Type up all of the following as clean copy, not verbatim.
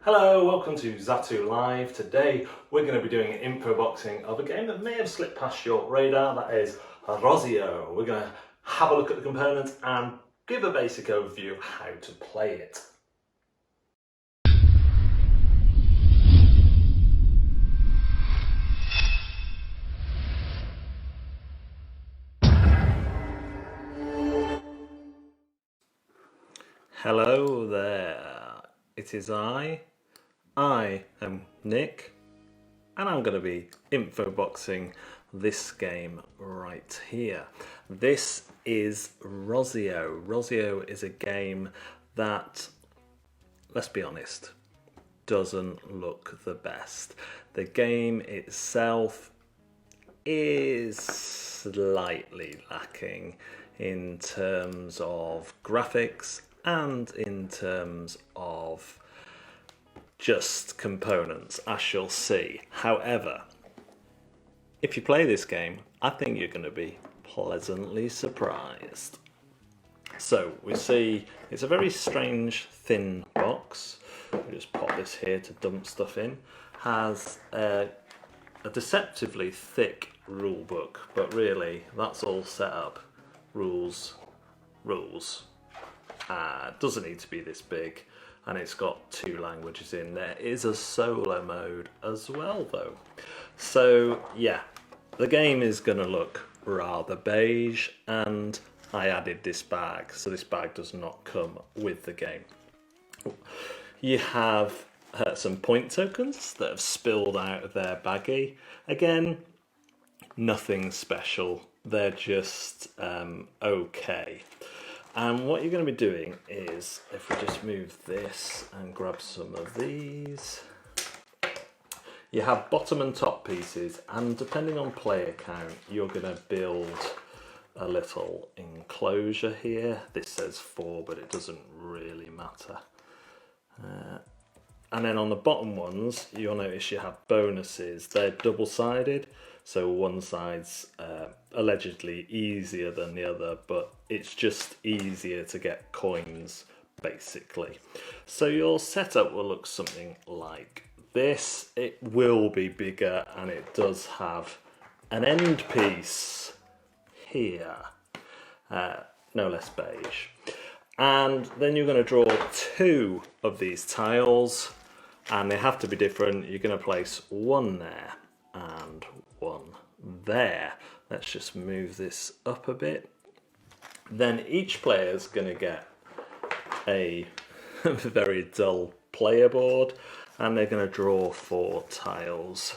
Hello, welcome to Zatu Live. Today we're going to be doing an info boxing of a game that may have slipped past your radar, that is Rossio. We're going to have a look at the components and give a basic overview of how to play it. Hello there, it is I am Nick, and I'm going to be infoboxing this game right here. This is Rossio. Rossio is a game that, let's be honest, doesn't look the best. The game itself is slightly lacking in terms of graphics and in terms of just components, as you'll see. However, if you play this game, I think you're going to be pleasantly surprised. So we see it's a very strange thin box. We'll just pop this here to dump stuff in. Has a deceptively thick rule book, but really that's all set up. Rules. Doesn't need to be this big, and it's got 2 languages in. There is a solo mode as well though. So yeah, the game is going to look rather beige, and I added this bag, so this bag does not come with the game. You have some point tokens that have spilled out of their baggie. Again, nothing special, they're just okay. And what you're going to be doing is, if we just move this and grab some of these, you have bottom and top pieces, and depending on player count, you're going to build a little enclosure here. This says 4, but it doesn't really matter. And then on the bottom ones, you'll notice you have bonuses. They're double-sided, so one side's allegedly easier than the other, but it's just easier to get coins, basically. So your setup will look something like this. It will be bigger, and it does have an end piece here, no less beige. And then you're going to draw 2 of these tiles, and they have to be different. You're going to place 1 there and 1 there. Let's just move this up a bit. Then each player is going to get a very dull player board, and they're going to draw 4 tiles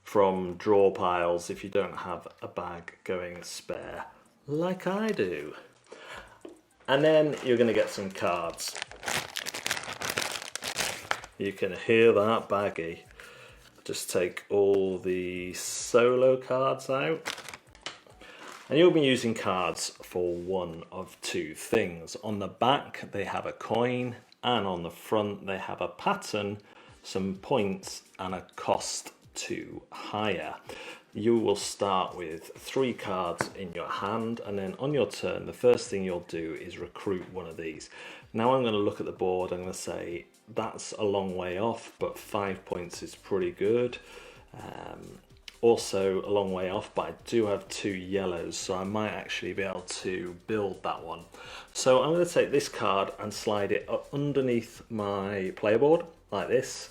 from draw piles if you don't have a bag going spare like I do. And then you're going to get some cards. You can hear that baggie. Just take all the solo cards out. And you'll be using cards for one of 2 things. On the back they have a coin, and on the front they have a pattern, some points, and a cost to hire. You will start with 3 cards in your hand, and then on your turn the first thing you'll do is recruit one of these. Now I'm going to look at the board. I'm going to say that's a long way off, but 5 points is pretty good. Also a long way off, but I do have 2 yellows, so I might actually be able to build that one. So I'm going to take this card and slide it up underneath my player board like this,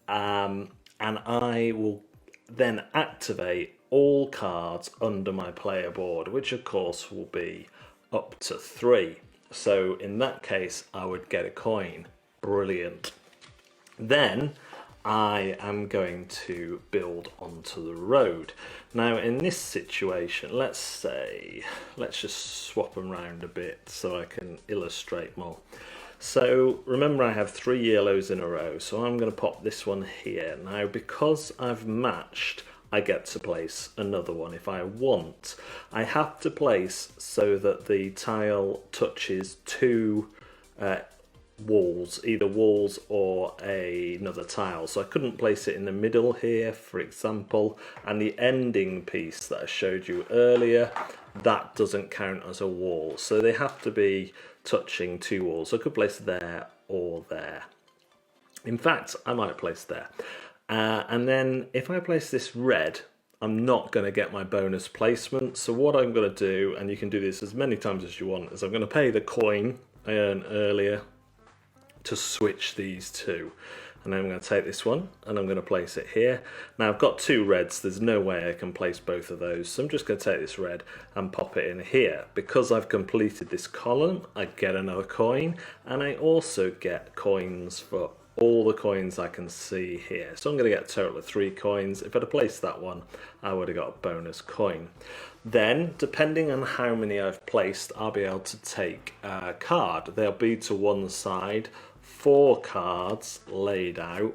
and I will then activate all cards under my player board, which of course will be up to 3. So in that case I would get a coin. Brilliant. Then I am going to build onto the road. Now in this situation, let's just swap them around a bit so I can illustrate more. So remember, I have 3 yellows in a row, so I'm going to pop this one here. Now because I've matched, I get to place another one if I want. I have to place so that the tile touches 2 walls, either walls or another tile. So I couldn't place it in the middle here, for example, and the ending piece that I showed you earlier, that doesn't count as a wall. So they have to be touching 2 walls. So I could place there or there. In fact, I might place there. And then if I place this red, I'm not going to get my bonus placement. So what I'm going to do, and you can do this as many times as you want, is I'm going to pay the coin I earned earlier to switch these two. And then I'm going to take this one and I'm going to place it here. Now I've got two reds, there's no way I can place both of those. So I'm just going to take this red and pop it in here. Because I've completed this column, I get another coin, and I also get coins for all the coins I can see here. So I'm going to get a total of 3 coins. If I'd have placed that one, I would have got a bonus coin. Then, depending on how many I've placed, I'll be able to take a card. They'll be to one side, 4 cards laid out,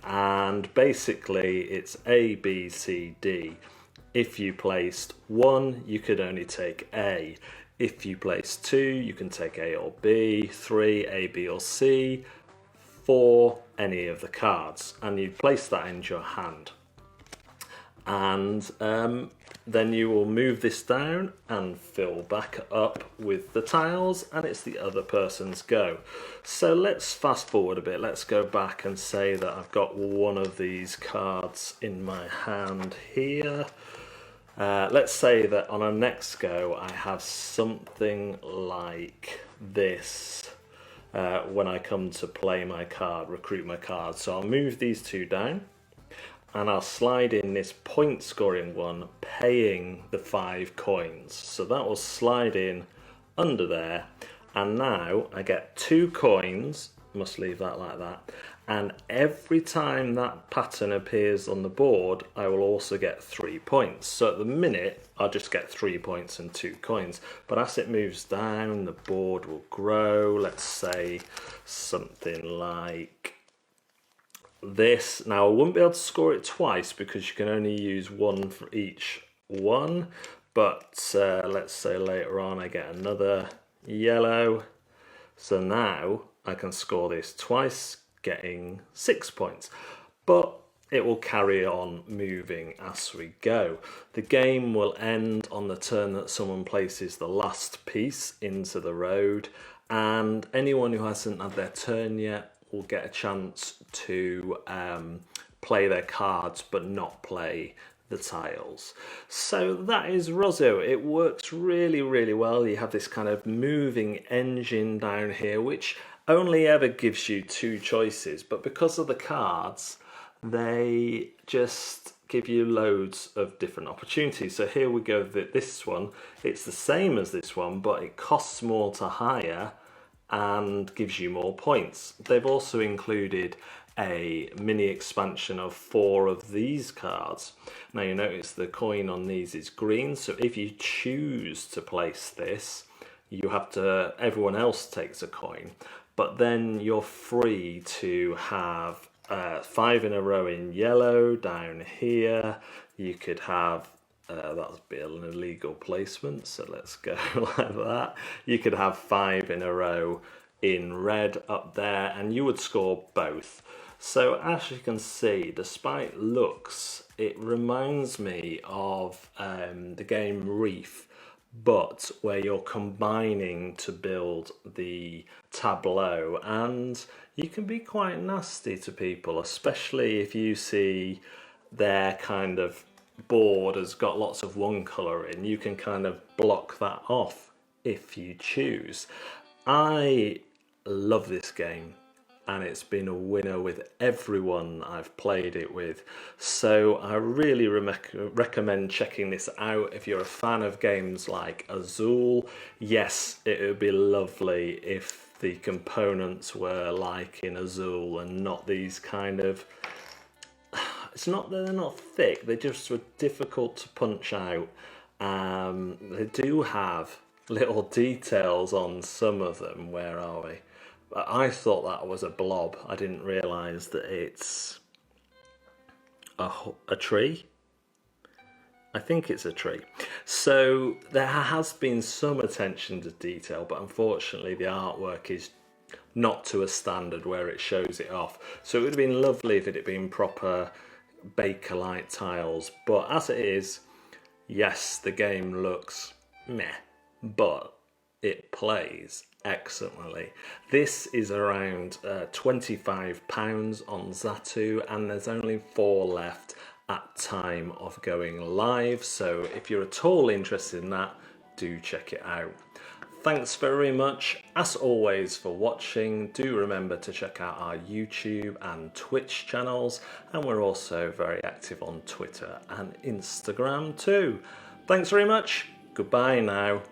and basically it's A, B, C, D. If you placed 1, you could only take A. If you place 2, you can take A or B, 3, A, B or C, 4, any of the cards, and you place that into your hand. And then you will move this down and fill back up with the tiles, and it's the other person's go. So let's fast forward a bit. Let's go back and say that I've got one of these cards in my hand here. Let's say that on our next go I have something like this when I come to play my card, recruit my card. So I'll move these two down, and I'll slide in this point scoring one, paying the 5 coins. So that will slide in under there, and now I get 2 coins, must leave that like that, and every time that pattern appears on the board, I will also get 3 points. So at the minute, I'll just get 3 points and 2 coins, but as it moves down, the board will grow. Let's say something like this. Now I wouldn't be able to score it twice because you can only use 1 for each one, but let's say later on I get another yellow, so now I can score this twice, getting 6 points, but it will carry on moving as we go. The game will end on the turn that someone places the last piece into the road, and anyone who hasn't had their turn yet will get a chance to play their cards but not play the tiles. So that is Rossio. It works really, really well. You have this kind of moving engine down here, which only ever gives you 2 choices, but because of the cards, they just give you loads of different opportunities. So here we go with this one. It's the same as this one, but it costs more to hire and gives you more points. They've also included a mini expansion of 4 of these cards. Now you notice the coin on these is green, so if you choose to place this, you have to, everyone else takes a coin, but then you're free to have 5 in a row in yellow down here. You could have that would be an illegal placement, so let's go like that. You could have 5 in a row in red up there, and you would score both. So as you can see, despite looks, it reminds me of the game Reef, but where you're combining to build the tableau, and you can be quite nasty to people, especially if you see their kind of board has got lots of one colour in. You can kind of block that off if you choose. I love this game, and it's been a winner with everyone I've played it with, so I really recommend checking this out if you're a fan of games like Azul. Yes, it would be lovely if the components were like in Azul and not these kind of, it's not that they're not thick, they just were difficult to punch out. They do have little details on some of them. Where are we? I thought that was a blob. I didn't realise that it's a tree. I think it's a tree. So there has been some attention to detail, but unfortunately the artwork is not to a standard where it shows it off. So it would have been lovely if it had been proper Bakelite tiles, but as it is, yes, the game looks meh, but it plays excellently. This is around £25 on Zatu, and there's only 4 left at time of going live, so if you're at all interested in that, do check it out. Thanks very much, as always, for watching. Do remember to check out our YouTube and Twitch channels, and we're also very active on Twitter and Instagram too. Thanks very much. Goodbye now.